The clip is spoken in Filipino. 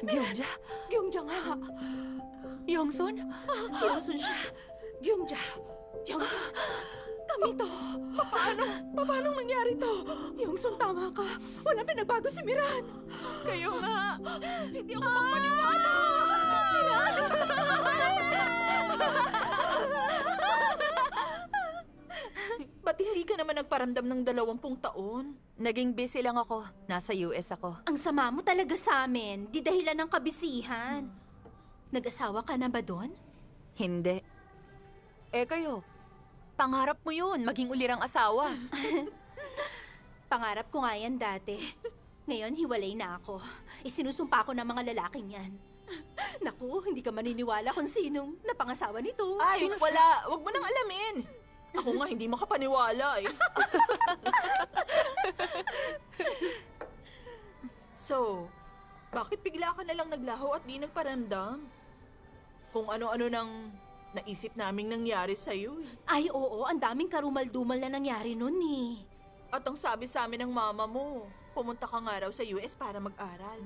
Gyungja? Gyungja nga. Yongsun? Si Yongsun siya. Gyungja. Yongsun. Kami to. Paano nangyari to? Yongsun, tama ka. Walang pinagbago si Miran. Kayo nga. Hindi ako magpaniwala. Miran! Ba't hindi ka naman nagparamdam ng 20 taon? Naging busy lang ako. Nasa US ako. Ang sama mo talaga sa amin. Di dahilan ng kabisihan. Nag-asawa ka na ba doon? Hindi. Eh kayo, pangarap mo yun, maging ulirang asawa. Pangarap ko nga yan dati. Ngayon, hiwalay na ako. Isinusumpa ko ng mga lalaking yan. Naku, hindi ka maniniwala kung sinong napangasawa nito. Ay, wala. Huwag mo nang alamin. Ako nga hindi makapaniwala eh. So, bakit bigla ka na lang naglaho at di nagparamdam? Kung ano-ano nang naisip naming nangyari sa'yo eh. Ay, oo. Ang daming karumal-dumal na nangyari nun eh. At ang sabi sa amin ng mama mo, pumunta ka nga raw sa US para mag-aral.